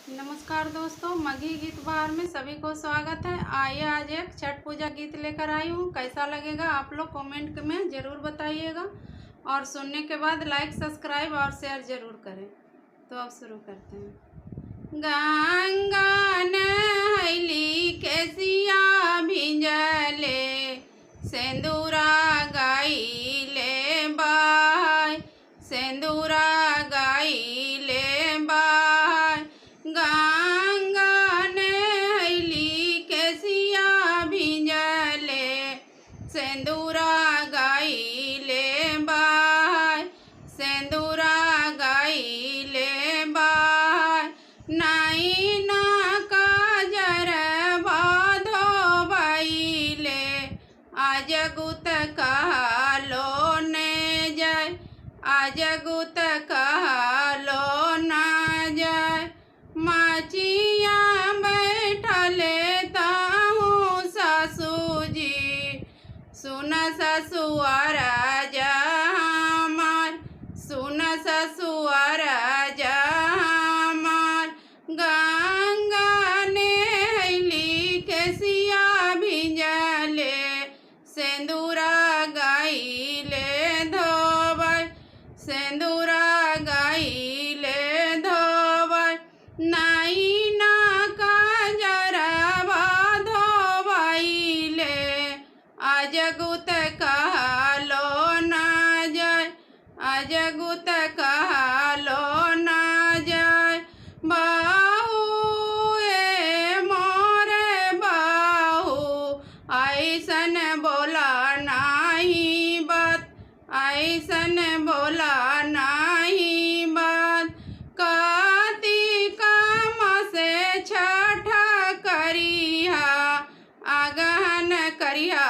नमस्कार दोस्तों, मघी गीत बहार में सभी को स्वागत है। आइए आज एक छठ पूजा गीत लेकर आई हूँ। कैसा लगेगा आप लोग कमेंट में ज़रूर बताइएगा और सुनने के बाद लाइक सब्सक्राइब और शेयर ज़रूर करें। तो अब शुरू करते हैं। गंगा नहैली केसिया भिंजले सेंदूरा गाइले बाय सेंदूरा गाइले बाय गंगा नहैली केसिया भिंजले सेंदूरा गाइले बाय सेंदूरा गाइले बाय नाई ना काजर बाधो बाइले आज गुत कहलो ने जय आज गुत कहलो ना जय माचिया बैठले ताहूँ सासू जी सुन ससुआर जमार सुन ससुआर जमार गंगा नहैली केसिया भिंजले सेंदूरा गाइले धोबै सेंदूरा गाइले धोबै नाई ना काजर बाधो बाइले आज गुत कहलो ना जय आज गुत कहलो ना जय बाहू ए मोरे बाहू ऐसन बोला नाही बात ऐसन बोला नाही बात कार्तिक से छठ करिहा अगहन करिहा